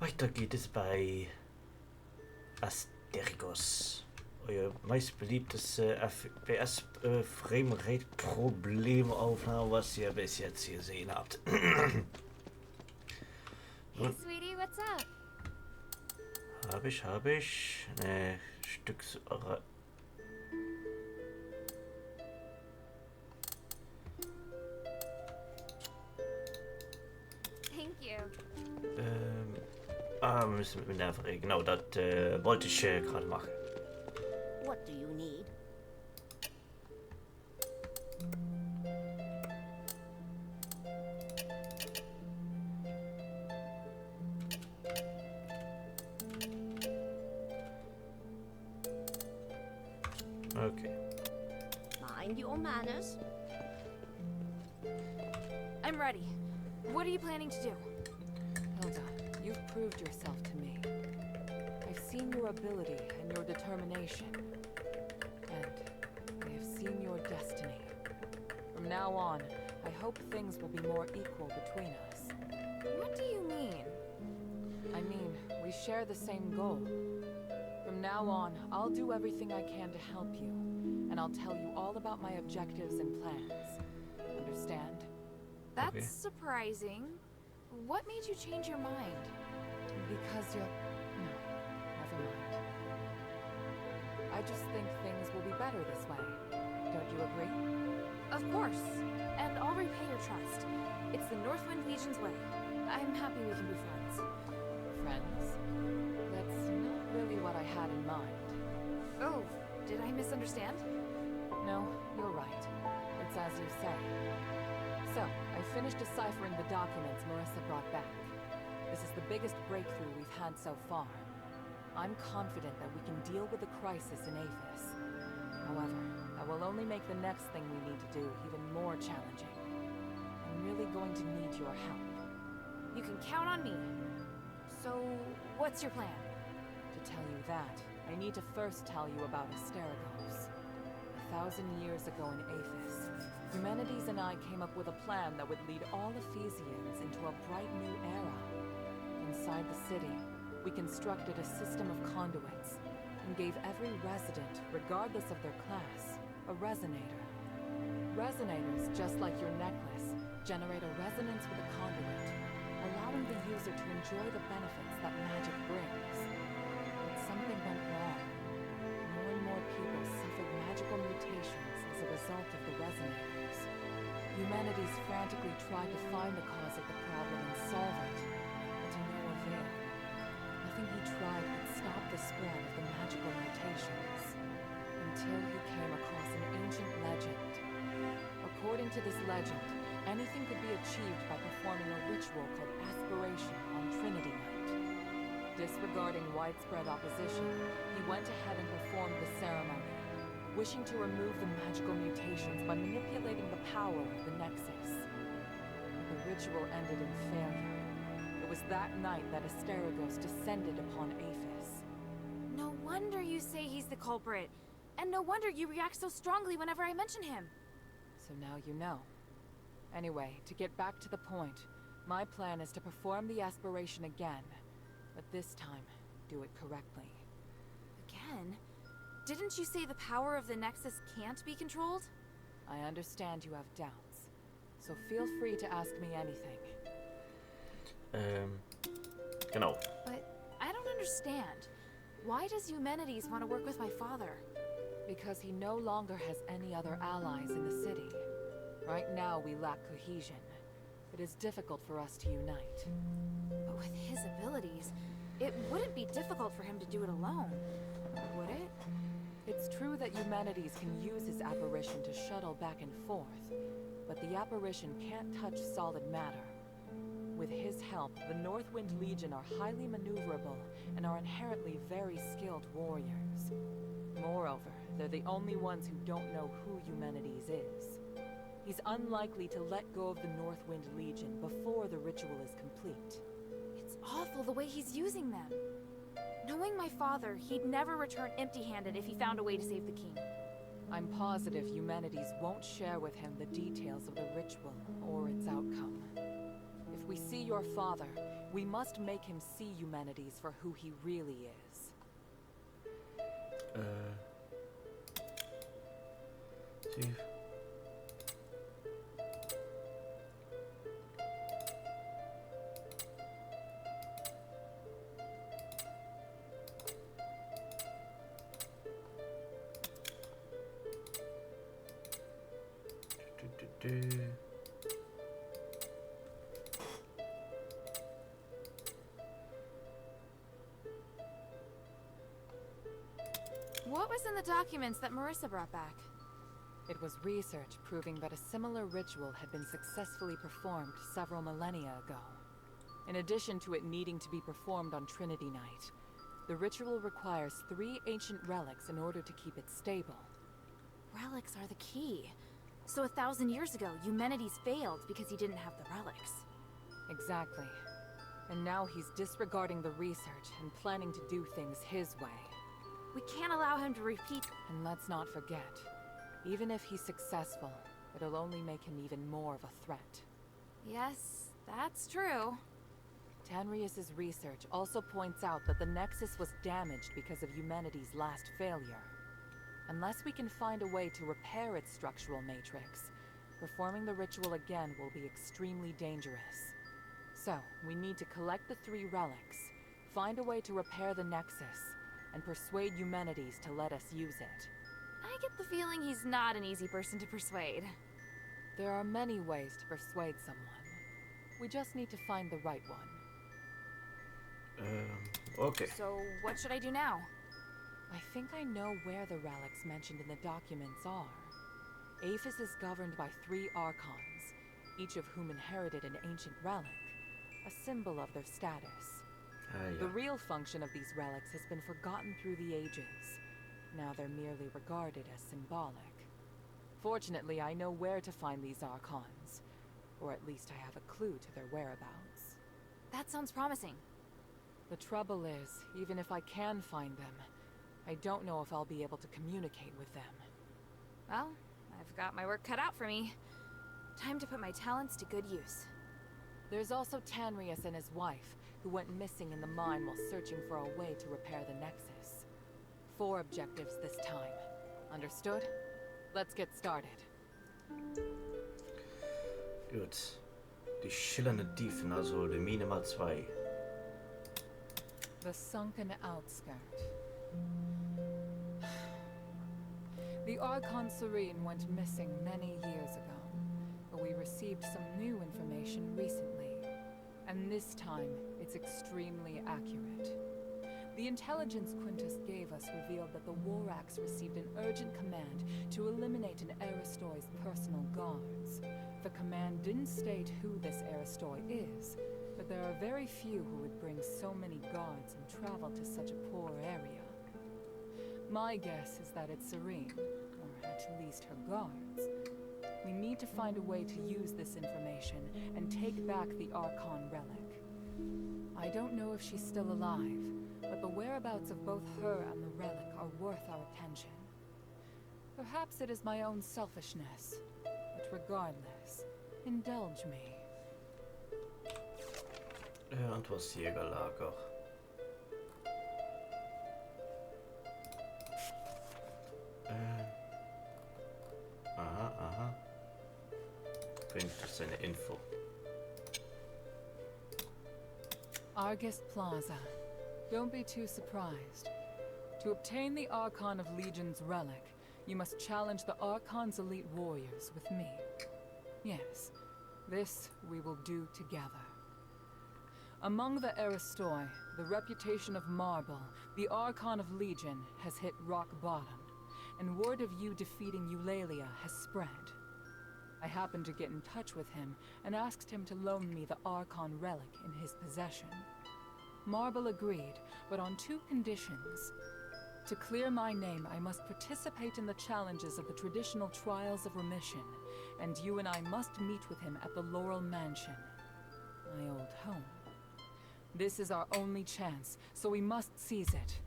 Weiter geht es bei Asterigos. Euer meistbeliebtes FPS-Framerate Problemaufnahme, was ihr bis jetzt hier gesehen habt. Hey, sweetie, what's up? Hab ich. Ne, Stücks... Thank you. Wir müssen mit der reden. Genau, das wollte ich gerade machen. What do you need? Okay. Mind your manners. I'm ready. What are you planning to do? Hilda, you've proved yourself to me. I've seen your ability and your determination. And I have seen your destiny. From now on, I hope things will be more equal between us. What do you mean? I mean, we share the same goal. From now on, I'll do everything I can to help you, and I'll tell you all about my objectives and plans. Understand? That's Okay. surprising. What made you change your mind? Because you're... No, never mind. I just think things will be better this way. Don't you agree? Of course. And I'll repay your trust. It's the Northwind Legion's way. I'm happy we can be friends. Friends? That's not really what I had in mind. Oh, did I misunderstand? No, you're right. It's as you say. So, I finished deciphering the documents Marissa brought back. This is the biggest breakthrough we've had so far. I'm confident that we can deal with the crisis in Aphis. However, that will only make the next thing we need to do even more challenging. I'm really going to need your help. You can count on me. So, what's your plan? To tell you that, I need to first tell you about Asterigos. 1,000 years ago in Aphis, Humanities and I came up with a plan that would lead all Ephesians into a bright new era. Inside the city, we constructed a system of conduits and gave every resident, regardless of their class, a resonator. Resonators, just like your necklace, generate a resonance with a conduit, allowing the user to enjoy the benefits that magic brings. But something went wrong. More and more people suffered magical mutations as a result of the resonators. Humanities frantically tried to find the cause of the problem and solve it, but to no avail. Nothing he tried could stop the spread of the magical mutations, until he came across an ancient legend. According to this legend, anything could be achieved by performing a ritual called aspiration on Trinity Night. Disregarding widespread opposition, he went ahead and performed the ceremony, wishing to remove the magical mutations by manipulating the power of the Nexus. The ritual ended in failure. It was that night that Asterigos descended upon Aphis. No wonder you say he's the culprit. And no wonder you react so strongly whenever I mention him. So now you know. Anyway, to get back to the point, my plan is to perform the aspiration again, but this time, do it correctly. Again? Didn't you say the power of the Nexus can't be controlled? I understand you have doubts, so feel free to ask me anything. Genau. But I don't understand. Why does Humanities want to work with my father? Because he no longer has any other allies in the city. Right now, we lack cohesion. It is difficult for us to unite. But with his abilities, it wouldn't be difficult for him to do it alone, would it? It's true that Humanities can use his apparition to shuttle back and forth, but the apparition can't touch solid matter. With his help, the Northwind Legion are highly maneuverable and are inherently very skilled warriors. Moreover, they're the only ones who don't know who Humanities is. He's unlikely to let go of the Northwind Legion before the ritual is complete. It's awful the way he's using them. Knowing my father, he'd never return empty-handed if he found a way to save the king. I'm positive Humanities won't share with him the details of the ritual or its outcome. If we see your father, we must make him see humanities for who he really is. Zie. What was in the documents that Marissa brought back? It was research proving that a similar ritual had been successfully performed several millennia ago. In addition to it needing to be performed on Trinity Night, the ritual requires 3 ancient relics in order to keep it stable. Relics are the key. So 1,000 years ago, Eumenides failed because he didn't have the relics. Exactly. And now he's disregarding the research and planning to do things his way. We can't allow him to repeat. And let's not forget, even if he's successful, it'll only make him even more of a threat. Yes, that's true. Tanrius's research also points out that the Nexus was damaged because of humanity's last failure. Unless we can find a way to repair its structural matrix, performing the ritual again will be extremely dangerous. So, we need to collect the 3 relics, find a way to repair the Nexus, and persuade humanities to let us use it. I get the feeling he's not an easy person to persuade. There are many ways to persuade someone. We just need to find the right one. Okay. So, what should I do now? I think I know where the relics mentioned in the documents are. Aphis is governed by 3 archons, each of whom inherited an ancient relic, a symbol of their status. Yeah. The real function of these relics has been forgotten through the ages. Now they're merely regarded as symbolic. Fortunately, I know where to find these archons, or at least I have a clue to their whereabouts. That sounds promising. The trouble is, even if I can find them, I don't know if I'll be able to communicate with them. Well, I've got my work cut out for me. Time to put my talents to good use. There's also Tanrius and his wife, who went missing in the mine while searching for a way to repair the Nexus. 4 objectives this time. Understood? Let's get started. Gut. Die schillernde Tiefen, also die Mine mal 2. The sunken outskirt. The Archon Serene went missing many years ago, but we received some new information recently. And this time, it's extremely accurate. The intelligence Quintus gave us revealed that the Warax received an urgent command to eliminate an Aristoi's personal guards. The command didn't state who this Aristoi is, but there are very few who would bring so many guards and travel to such a poor area. My guess is that it's Serene, or at least her guards. We need to find a way to use this information and take back the Archon relic. I don't know if she's still alive, but the whereabouts of both her and the relic are worth our attention. Perhaps it is my own selfishness, but regardless, indulge me. Und was Jägerlager. Aha. Bringt seine Info. Argus Plaza. Don't be too surprised. To obtain the Archon of Legion's relic, you must challenge the Archon's elite warriors with me. Yes, this we will do together. Among the Aristoi, the reputation of Marble, the Archon of Legion, has hit rock bottom, and word of you defeating Eulalia has spread. I happened to get in touch with him and asked him to loan me the Archon relic in his possession. Marble agreed, but on 2 conditions. To clear my name, I must participate in the challenges of the traditional Trials of Remission, and you and I must meet with him at the Laurel Mansion, my old home. This is our only chance, so we must seize it.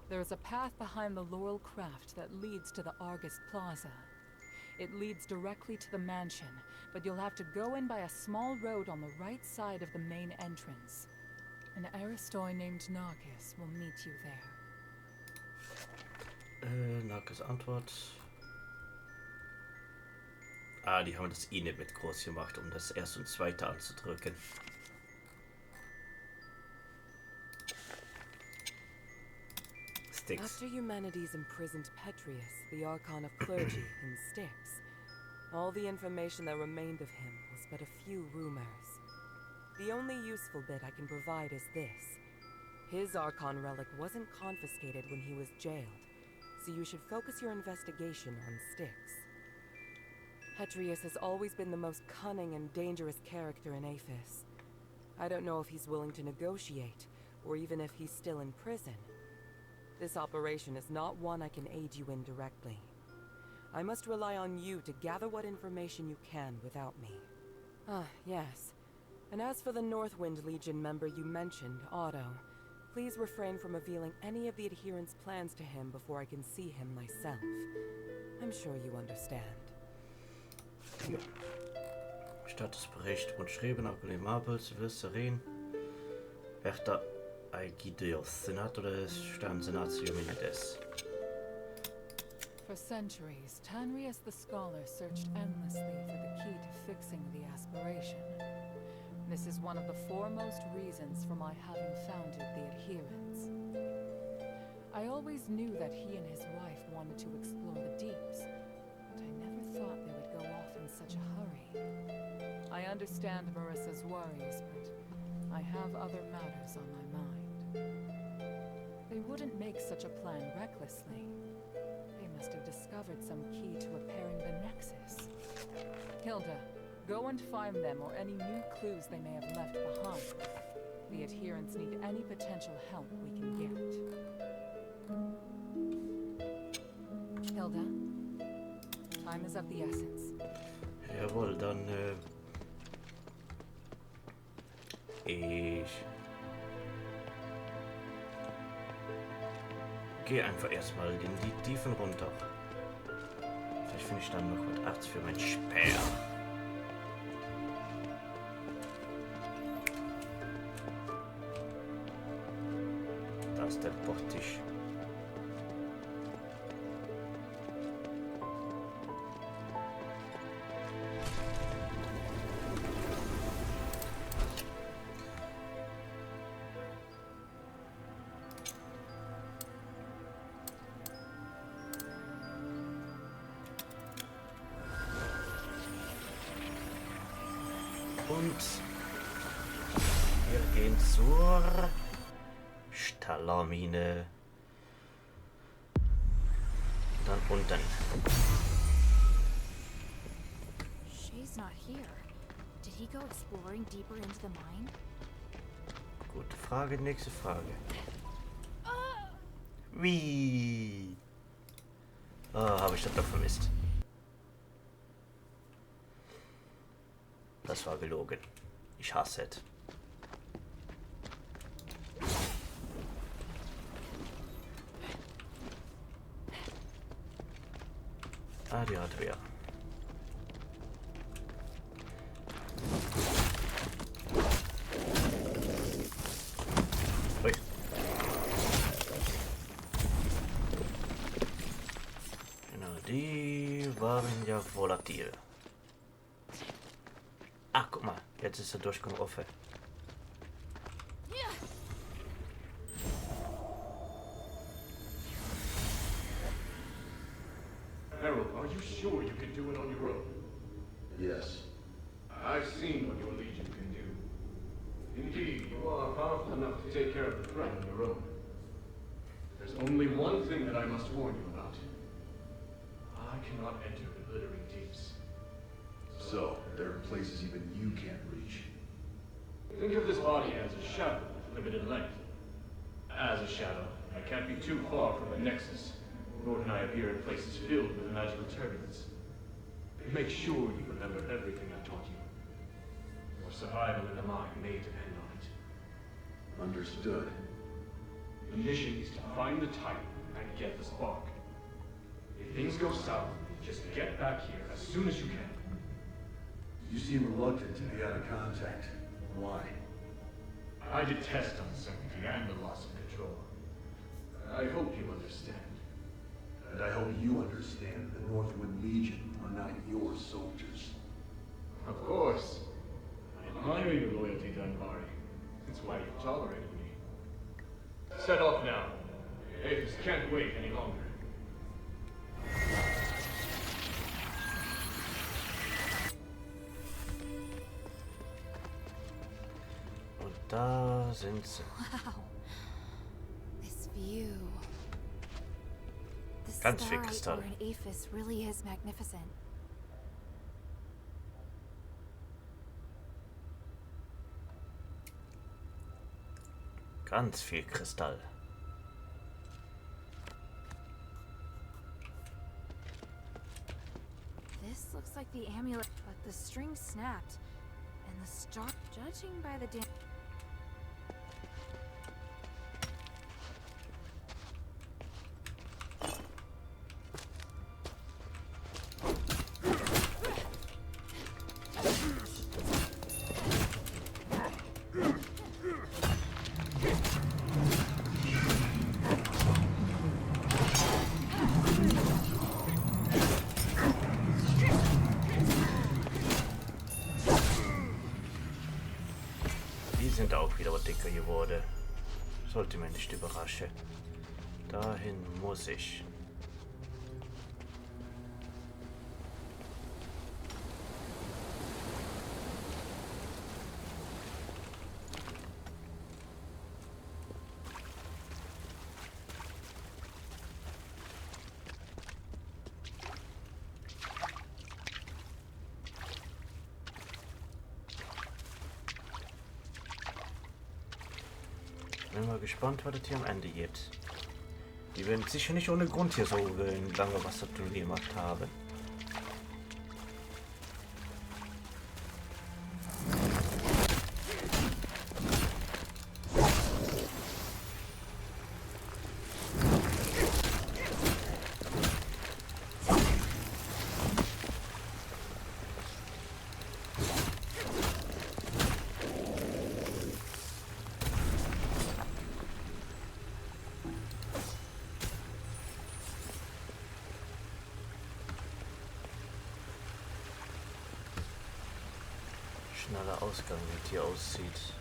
There is a path behind the Laurel Craft that leads to the Argus Plaza. It leads directly to the mansion, but you'll have to go in by a small road on the right side of the main entrance. An Aristoi named Narcus will meet you there. Narcus Antwort. Ah, die haben das I nicht mit groß gemacht, um das erste und zweite anzudrücken. Sticks. After Eumenides imprisoned Petrius, the Archon of Clergy, in Styx, all the information that remained of him was but a few rumors. The only useful bit I can provide is this. His Archon relic wasn't confiscated when he was jailed, so you should focus your investigation on Styx. Petrius has always been the most cunning and dangerous character in Aphis. I don't know if he's willing to negotiate, or even if he's still in prison. This operation is not one I can aid you in directly. I must rely on you to gather what information you can without me. Ah, yes. And as for the Northwind Legion member you mentioned, Otto, please refrain from revealing any of the adherents' plans to him before I can see him myself. I'm sure you understand. Ja. Statusbericht und schreiben nach Glimabels, Visserin. Echter Aegideos, Senat oder Stern Senats Eumenides. For centuries, Tanrius the Scholar searched endlessly for the key to fixing the aspiration. This is one of the foremost reasons for my having founded the Adherents. I always knew that he and his wife wanted to explore the deeps, but I never thought they would go off in such a hurry. I understand Marissa's worries, but I have other matters on my mind. They wouldn't make such a plan recklessly. They must have discovered some key to repairing the Nexus. Hilda, go and find them or any new clues they may have left behind. The Adherents need any potential help we can get. Hilda, time is of the essence. Jawohl, dann ich gehe einfach erstmal in die Tiefen runter. Vielleicht finde ich dann noch was Arzt für mein Speer. Da ist der Bordtisch. Und wir gehen zur Stahlmine. Dann unten. Shay's not here. Did he go exploring deeper into the mine? Gute Frage, nächste Frage. Wie? Ah, habe ich das doch vermisst. Das war gelogen. Ich hasse es. Ah, die hat wer. Ui. Genau, die waren ja volatil. Ah, guck mal, jetzt ist der Durchgang offen. Harold, are you sure you can do it on your own? Yes. I've seen what your legion can do. Indeed, you are powerful enough to take care of the threat on your own. There's only one thing that I must warn you about. I cannot enter the glittering deeps. So, there are places even you can't reach. Think of this body as a shadow with limited length. As a shadow, I can't be too far from the Nexus, nor can I appear in places filled with magical turbulence. Make sure you remember everything I taught you. Your survival in the mine may depend on it. Understood. The mission is to find the Titan and get the spark. If things go south, Just get back here as soon as you can. You seem reluctant to be out of contact. Why? I detest uncertainty and the loss of control. I hope you understand. And I hope you understand the Northwind Legion are not your soldiers. Of course. I admire your loyalty to Anvari. That's why you tolerated me. Set off now. Aphis can't wait any longer. Und da sind sie. Wow. This view. The Ganz viel sky Kristall. over in Aphis really is magnificent. Ganz viel Kristall. This looks like the amulet, but the string snapped. And the star, judging by the Die sind auch wieder dicker geworden. Sollte mich nicht überraschen. Dahin muss ich. Bin mal gespannt, was das hier am Ende gibt. Die werden sicher nicht ohne Grund hier so lange Wassertunnel gemacht haben. Schneller Ausgang, wie es hier aussieht.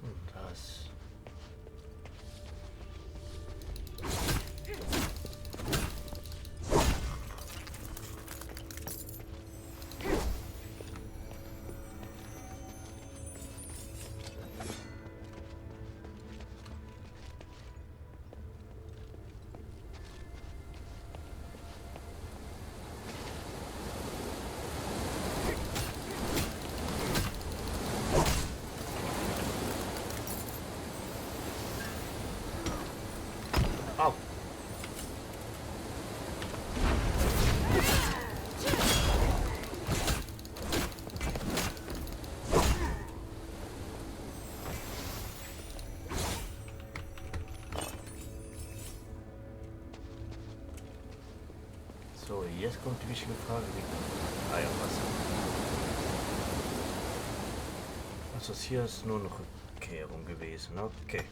Und das. Au. So, jetzt kommt die wichtige Frage. Ah ja, Wasser. Also hier ist nur eine Rückkehrung gewesen. Okay.